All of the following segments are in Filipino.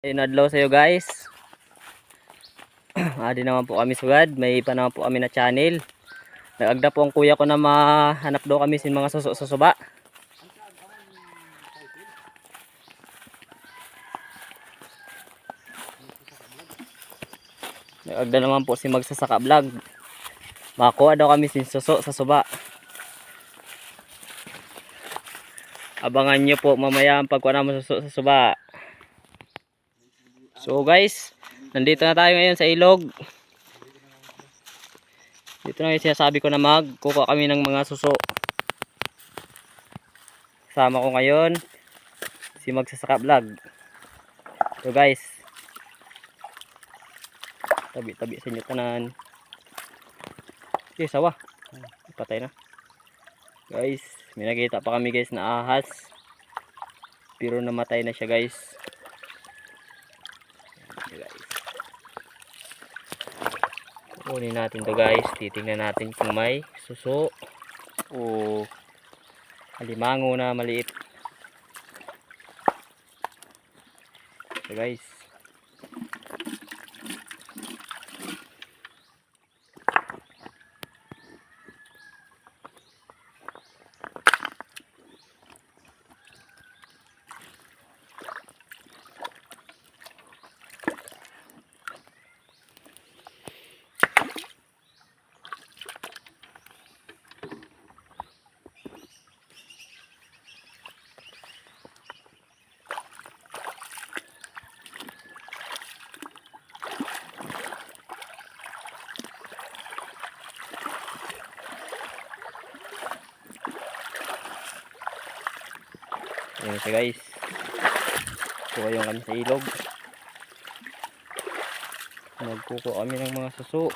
Inadlaw sa iyo guys. Adi naman po kami sugad. May pa naman po kami na channel. Nagagda po ang kuya ko na mahanap daw kami sin mga suso sa suba. Nagagda naman po si Magsasaka Vlog. Makuha daw kami sin suso sa suba. Abangan nyo po mamaya ang pagkuha namin suso sa suba. So guys, nandito na tayo ngayon sa ilog. Dito na yung sinasabi ko na magkukuha kami ng mga suso. Kasama ko ngayon si Magsasaka Vlog. So guys, tabi-tabi sa inyo tanan. Okay, sawa. Patay na. Guys, may nakita pa kami guys na ahas. Pero namatay na siya guys. Okay, guys. Kunin natin to guys. Titingnan natin kung may suso o alimango na maliit. So guys, ayan siya guys. So ayun kami sa ilog. Magkukuha kami ng mga suso.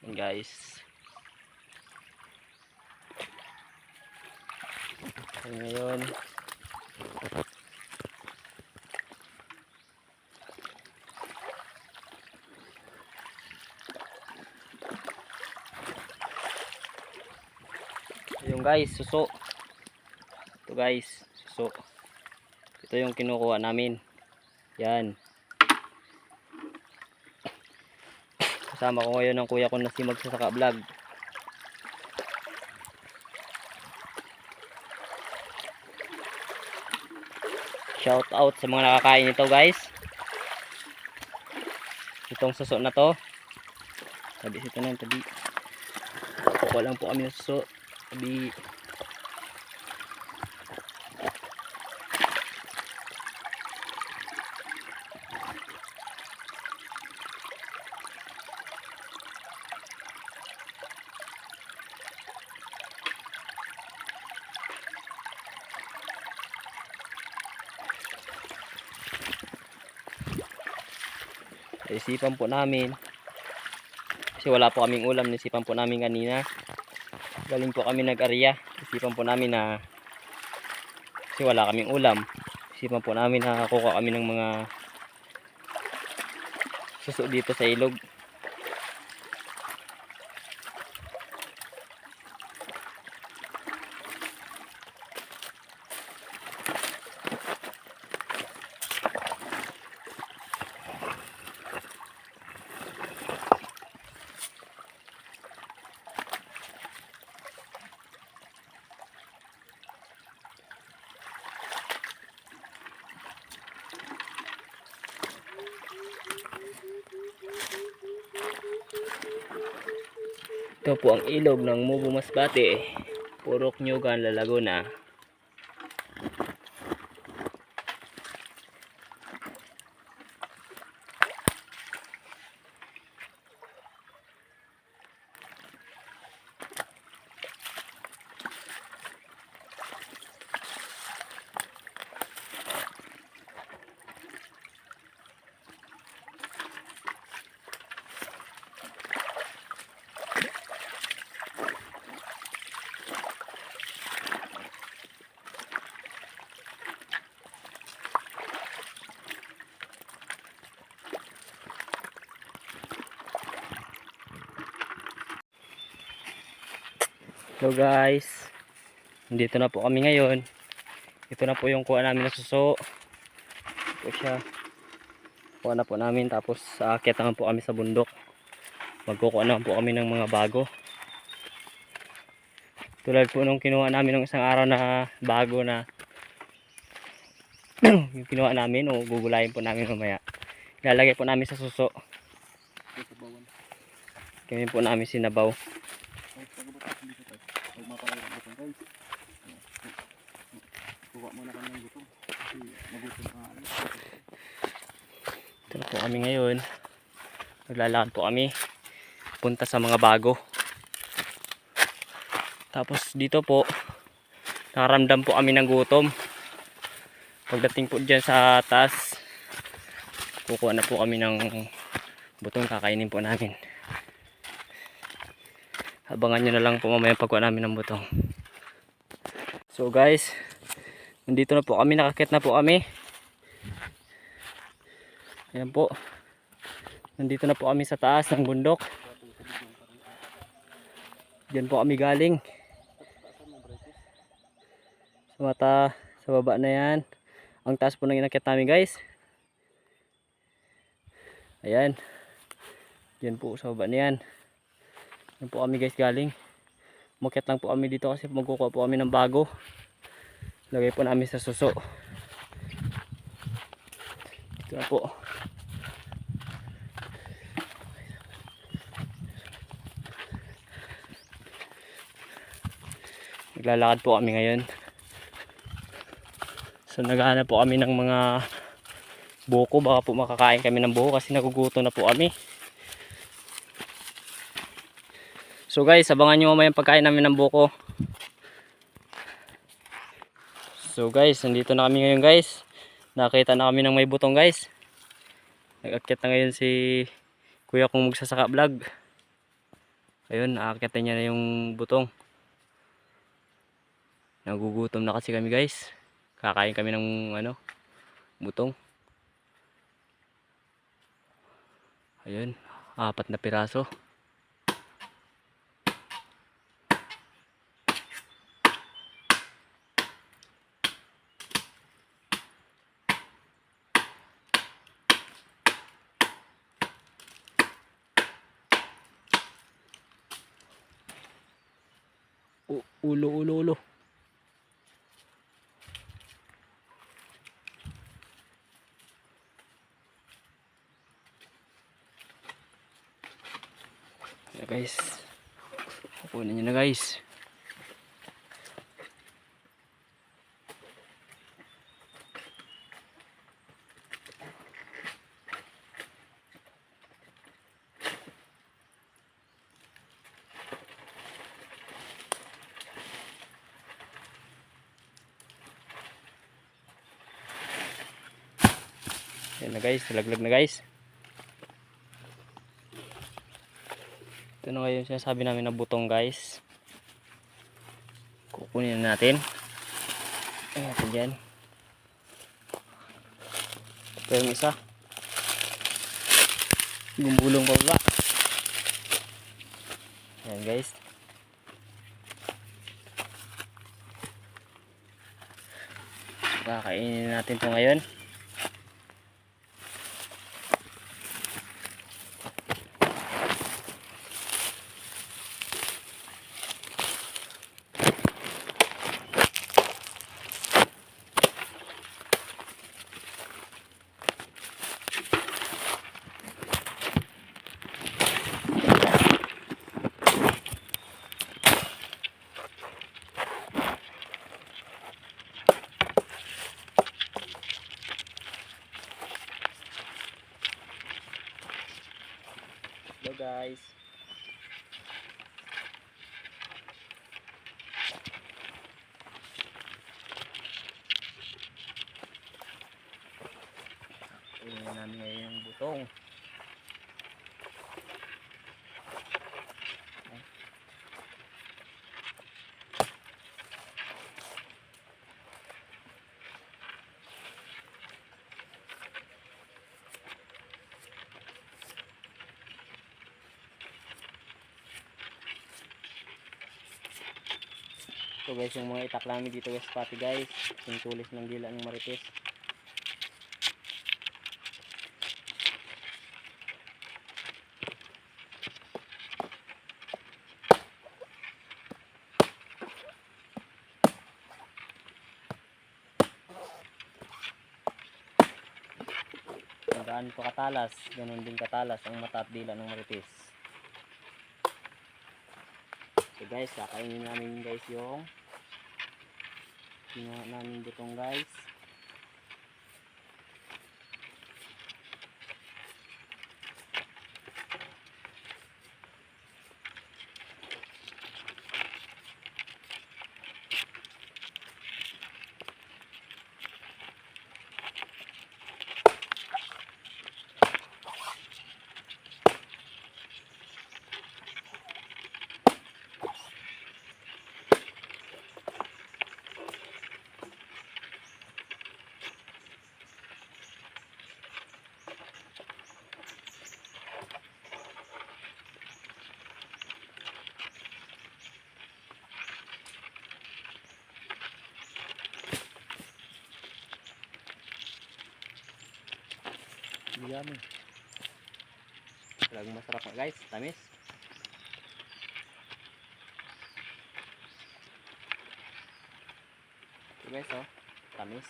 Ayan guys. Ngayon yung guys, suso. Ito guys, suso. Ito yung kinukuha namin. Yan. Kasama ko ngayon ang kuya ko na si Magsasaka Vlog. Shout out sa mga nakakain nito guys. Itong suso na to. Tabi sito na, tabi. Kukuha lang po kami ng suso. Tabi. Isipan po namin kasi wala po kaming ulam. Isipan po namin kanina, galing po kami nag-area. Isipan po namin na kasi wala kaming ulam, isipan po namin na kukuha kami ng mga suso dito sa ilog. Ito po ang ilog ng Mubo Masbate, Purok Nyugan, Laguna. Hello guys, nandito na po kami ngayon. Ito na po yung kuha namin na suso. Ito siya. Kuha na po namin, tapos aakyat naman po kami sa bundok. Magkukuha naman po kami ng mga bago. Tulad po nung kinuha namin ng isang araw na bago na yung kinuha namin, o gugulayin po namin mamaya. Ilalagay po namin sa suso. Kami po namin sinabaw. Ito na po kami ngayon. Maglalakad po kami punta sa mga bago. Tapos dito po nakaramdam po kami ng gutom. Pagdating po dyan sa taas, kukuha na po kami ng butong, kakainin po namin. Abangan nyo na lang po mamaya pagkuha namin ng butong. So guys, nandito na po kami, nakakit na po kami. Ayan po, nandito na po kami sa taas ng bundok. Diyan po kami galing. Sa baba na yan. Ang taas po ng inakit namin guys. Ayan. Diyan po sa baba na yan. Diyan po kami guys galing. Umakyat lang po kami dito kasi magkukuha po kami ng bago. Lagay po namin sa suso. Ito na po. Naglalakad po kami ngayon. So naghahanap po kami ng mga buko. Baka po makakain kami ng buko kasi nagugutom na po kami. So guys, abangan nyo mamaya yung pagkain namin ng buko. So guys, nandito na kami ngayon guys. Nakita na kami ng may butong guys. Nag-akyat na ngayon si kuya kong magsasaka vlog. Ayun, aakyat niya na yung butong. Nagugutom na kasi kami guys. Kakain kami ng butong. Ayun, 4 na piraso. Ulo. Ayan guys. Kukunin nyo na guys. Ayan na guys, nalaglag na guys. Ito na ngayon sinasabi namin na butong guys. Kukunin na natin. Ayan natin dyan. Ito yung isa. Gumulong pa ba? Ayan guys. Kakainin natin ito ngayon. Hello guys. Tingnan namin ngayon yung butong. So guys, yung mga itak namin dito guys pati guys, yung tulis ng dila ng marites. Gaano po katalas, ganun din katalas ang mata at dila ng marites. So guys, kakainin namin guys yung ginawa namin butong guys. Yummy. Talagang masarap nga guys, tamis. So guys, oh, tamis.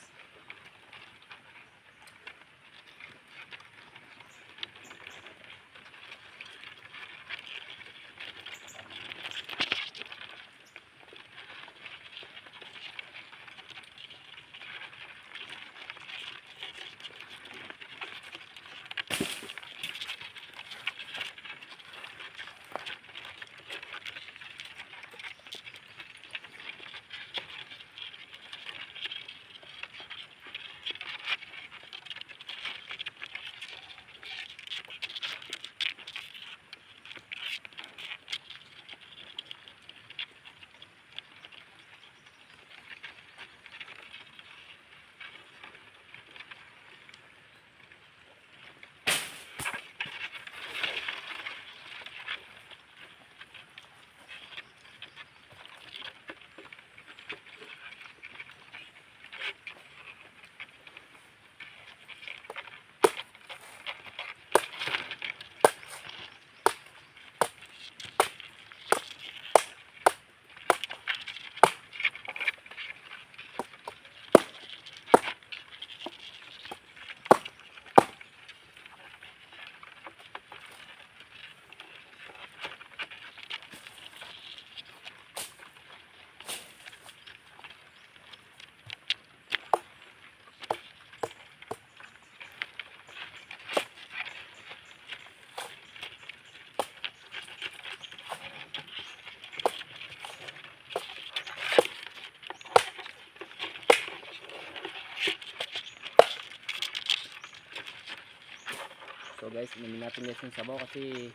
So guys, inumin natin guys yung sabaw kasi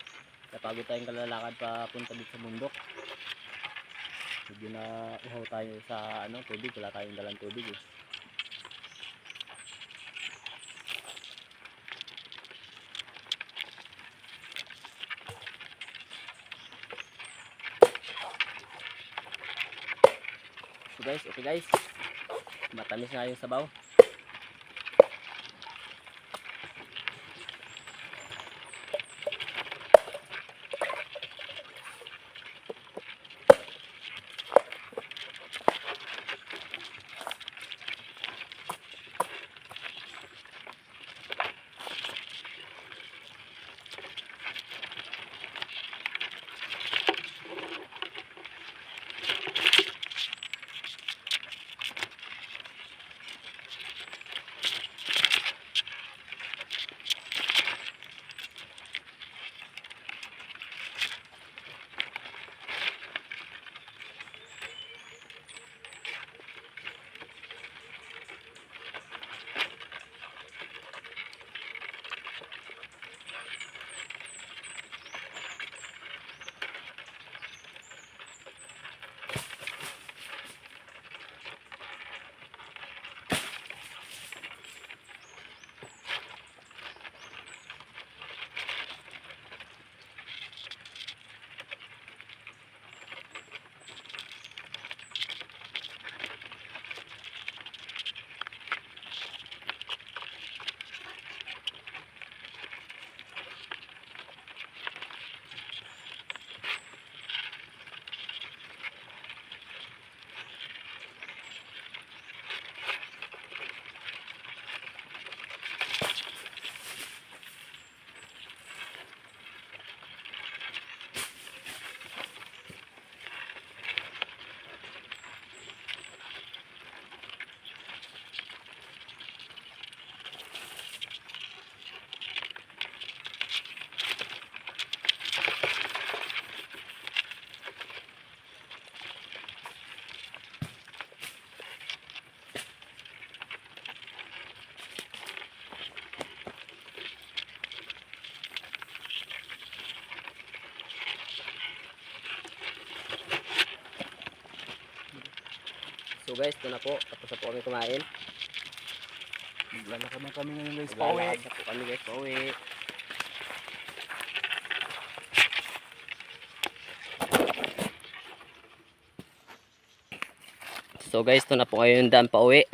napagod tayong kalalakad papunta dito sa bundok. Medyo na uhaw tayo sa tubig, wala tayong dalang tubig eh. So guys, okay guys, matamis na yung sabaw. So guys, ito na po. Tapos na po kami kumain. Maglalakad na kami ngayon guys, pauwi. Maglalakad na po kami guys, pauwi. So guys, ito na po kayo yung daan pauwi.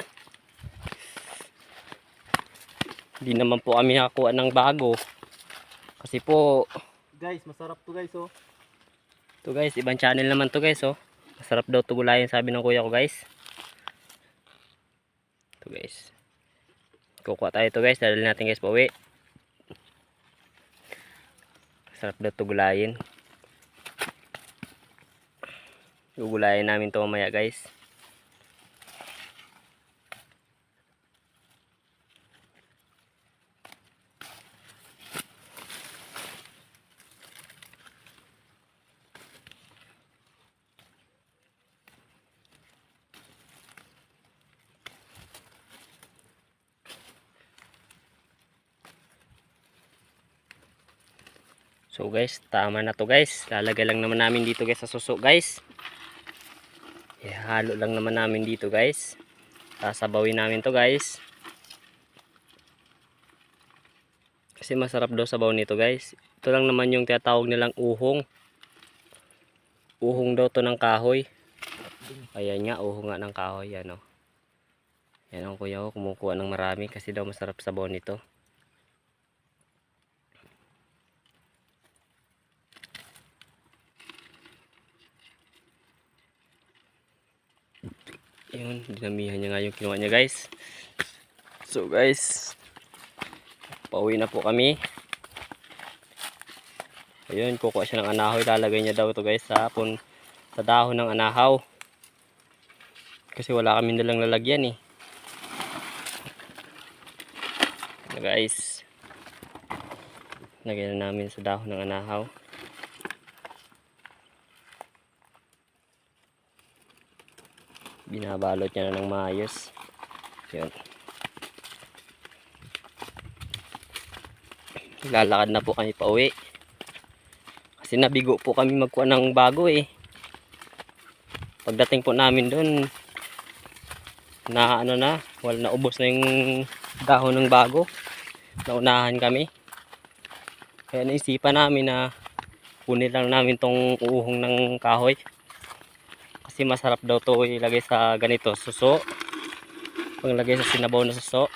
Hindi naman po kami nakakuha ng bago. Kasi po, Guys, masarap to guys oh. ito guys, ibang channel naman to guys oh. Masarap daw to gulayin, sabi ng kuya ko guys. Ito guys. Kukuha tayo ito guys, dadalhin natin guys pauwi. Masarap daw to gulayin. Gugulayin namin to mamaya guys. So guys, tama na to guys. Lalagay lang naman namin dito guys sa suso guys. Ihalo lang naman namin dito guys. Sasabawin namin to guys. Kasi masarap daw sabaw nito guys. Ito lang naman yung tinatawag nilang uhong. Uhong daw to ng kahoy. Ayan nga, uhong nga ng kahoy. Yan o. Yan ang kuya ko, kumukuha ng marami kasi daw masarap sabaw nito. Yun, dinamihan niya nga yung kinuha niya guys. So guys, pauwi na po kami. Ayun, kukuha siya ng anahoy. Lalagay niya daw ito guys sa dahon ng anahaw. Kasi wala kami nilang lalagyan eh. So guys, lagyan na namin sa dahon ng anahaw. Binabalot niya na ng maayos. Yun. Lalakad na po kami pauwi. Kasi nabigo po kami magkuha ng bago eh. Pagdating po namin doon, wala, naubos na yung dahon ng bago. Naunahan kami. Kaya naisipan namin na kunin lang namin tong uhong ng kahoy. Kasi masarap daw to ilagay sa ganito, suso. Panglagay sa sinabaw na suso.